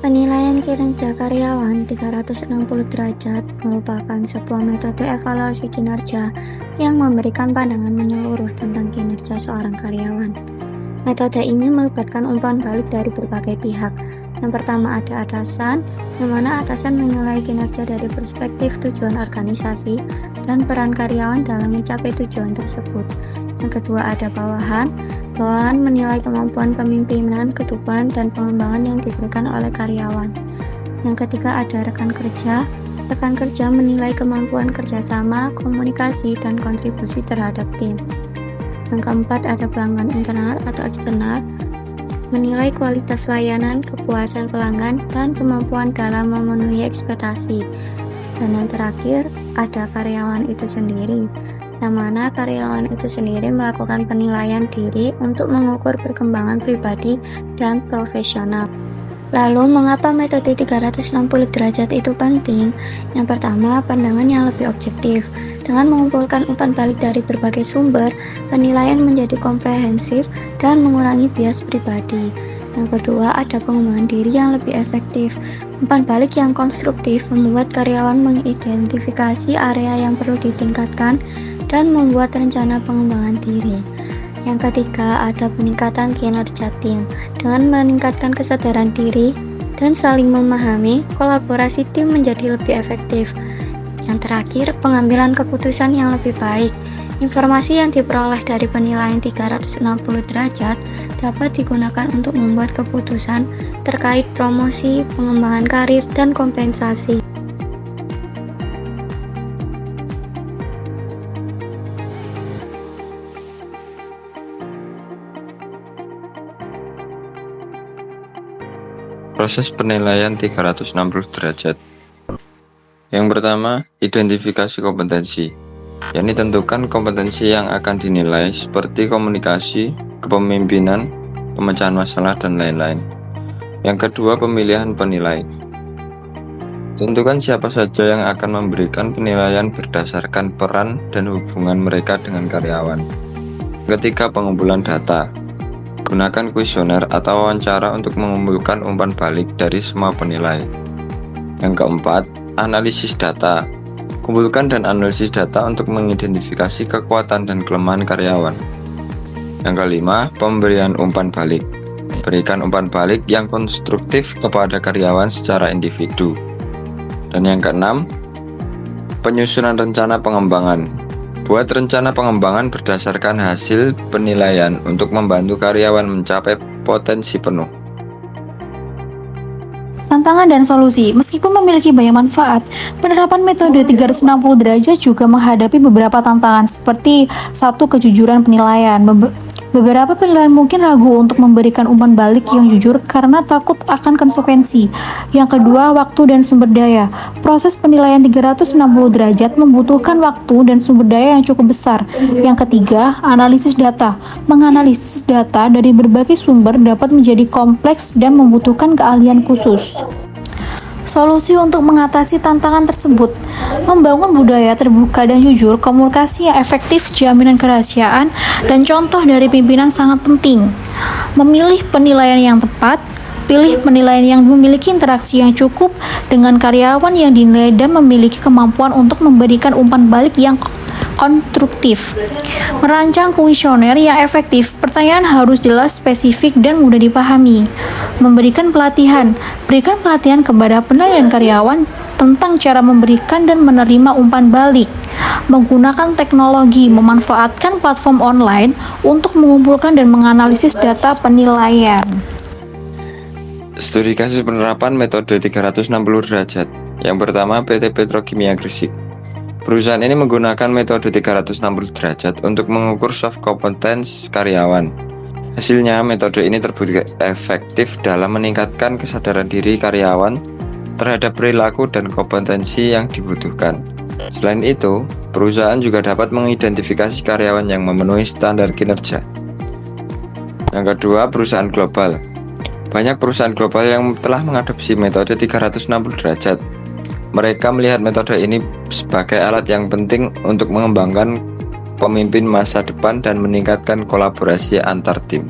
Penilaian kinerja karyawan 360 derajat merupakan sebuah metode evaluasi kinerja yang memberikan pandangan menyeluruh tentang kinerja seorang karyawan. Metode ini melibatkan umpan balik dari berbagai pihak. Yang pertama ada atasan, yang mana atasan menilai kinerja dari perspektif tujuan organisasi dan peran karyawan dalam mencapai tujuan tersebut. Yang kedua ada bawahan. Bawahan menilai kemampuan kepemimpinan, ketuban, dan pengembangan yang diberikan oleh karyawan. Yang ketiga ada rekan kerja. Rekan kerja menilai kemampuan kerjasama, komunikasi, dan kontribusi terhadap tim. Yang keempat ada pelanggan internal atau eksternal, menilai kualitas layanan, kepuasan pelanggan, dan kemampuan dalam memenuhi ekspektasi. Dan yang terakhir ada karyawan itu sendiri, yang mana karyawan itu sendiri melakukan penilaian diri untuk mengukur perkembangan pribadi dan profesional. Lalu, mengapa metode 360 derajat itu penting? Yang pertama, pandangan yang lebih objektif. Dengan mengumpulkan umpan balik dari berbagai sumber, penilaian menjadi komprehensif dan mengurangi bias pribadi. Yang kedua, ada pengembangan diri yang lebih efektif. Umpan balik yang konstruktif membuat karyawan mengidentifikasi area yang perlu ditingkatkan dan membuat rencana pengembangan diri. Yang ketiga, ada peningkatan kinerja tim. Dengan meningkatkan kesadaran diri dan saling memahami, kolaborasi tim menjadi lebih efektif. Yang terakhir, pengambilan keputusan yang lebih baik. Informasi yang diperoleh dari penilaian 360 derajat dapat digunakan untuk membuat keputusan terkait promosi, pengembangan karir, dan kompensasi. Proses penilaian 360 derajat. Yang pertama, identifikasi kompetensi. Yakni tentukan kompetensi yang akan dinilai seperti komunikasi, kepemimpinan, pemecahan masalah, dan lain-lain. Yang kedua, pemilihan penilai. Tentukan siapa saja yang akan memberikan penilaian berdasarkan peran dan hubungan mereka dengan karyawan. Ketiga, pengumpulan data. Gunakan kuesioner atau wawancara untuk mengumpulkan umpan balik dari semua penilai. Yang keempat, analisis data. Kumpulkan dan analisis data untuk mengidentifikasi kekuatan dan kelemahan karyawan. Yang kelima, pemberian umpan balik. Berikan umpan balik yang konstruktif kepada karyawan secara individu. Dan yang keenam, penyusunan rencana pengembangan. Buat rencana pengembangan berdasarkan hasil penilaian untuk membantu karyawan mencapai potensi penuh. Tantangan dan solusi. Meskipun memiliki banyak manfaat, penerapan metode 360 derajat juga menghadapi beberapa tantangan seperti satu, kejujuran penilaian. Beberapa penilaian mungkin ragu untuk memberikan umpan balik yang jujur karena takut akan konsekuensi. Yang kedua, waktu dan sumber daya. Proses penilaian 360 derajat membutuhkan waktu dan sumber daya yang cukup besar. Yang ketiga, analisis data. Menganalisis data dari berbagai sumber dapat menjadi kompleks dan membutuhkan keahlian khusus. Solusi untuk mengatasi tantangan tersebut: membangun budaya terbuka dan jujur, komunikasi yang efektif, jaminan kerahasiaan, dan contoh dari pimpinan sangat penting. Memilih penilaian yang tepat. Pilih penilaian yang memiliki interaksi yang cukup dengan karyawan yang dinilai dan memiliki kemampuan untuk memberikan umpan balik yang konstruktif. Merancang kuesioner yang efektif. Pertanyaan harus jelas, spesifik, dan mudah dipahami. Memberikan pelatihan. Berikan pelatihan kepada penilaian karyawan tentang cara memberikan dan menerima umpan balik. Menggunakan teknologi, memanfaatkan platform online untuk mengumpulkan dan menganalisis data penilaian. Studi kasus penerapan metode 360 derajat. Yang pertama, PT Petrokimia Gresik. Perusahaan ini menggunakan metode 360 derajat untuk mengukur soft competence karyawan. Hasilnya, metode ini terbukti efektif dalam meningkatkan kesadaran diri karyawan terhadap perilaku dan kompetensi yang dibutuhkan. Selain itu, perusahaan juga dapat mengidentifikasi karyawan yang memenuhi standar kinerja. Yang kedua, perusahaan global. Banyak perusahaan global yang telah mengadopsi metode 360 derajat. Mereka melihat metode ini sebagai alat yang penting untuk mengembangkan pemimpin masa depan dan meningkatkan kolaborasi antar tim.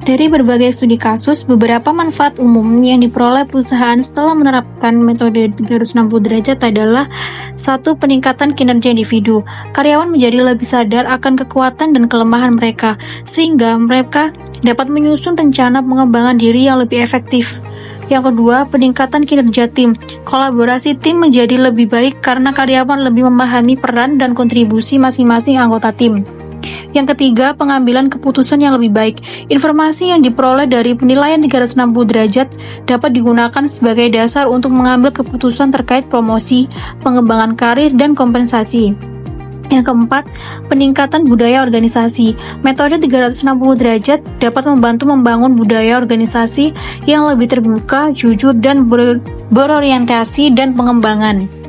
Dari berbagai studi kasus, beberapa manfaat umum yang diperoleh perusahaan setelah menerapkan metode 360 derajat adalah: 1. Peningkatan kinerja individu. Karyawan menjadi lebih sadar akan kekuatan dan kelemahan mereka, sehingga mereka dapat menyusun rencana pengembangan diri yang lebih efektif. Yang kedua, peningkatan kinerja tim. Kolaborasi tim menjadi lebih baik karena karyawan lebih memahami peran dan kontribusi masing-masing anggota tim. Yang ketiga, pengambilan keputusan yang lebih baik. Informasi yang diperoleh dari penilaian 360 derajat dapat digunakan sebagai dasar untuk mengambil keputusan terkait promosi, pengembangan karir, dan kompensasi. Yang keempat, peningkatan budaya organisasi. Metode 360 derajat dapat membantu membangun budaya organisasi yang lebih terbuka, jujur, dan berorientasi dan pengembangan.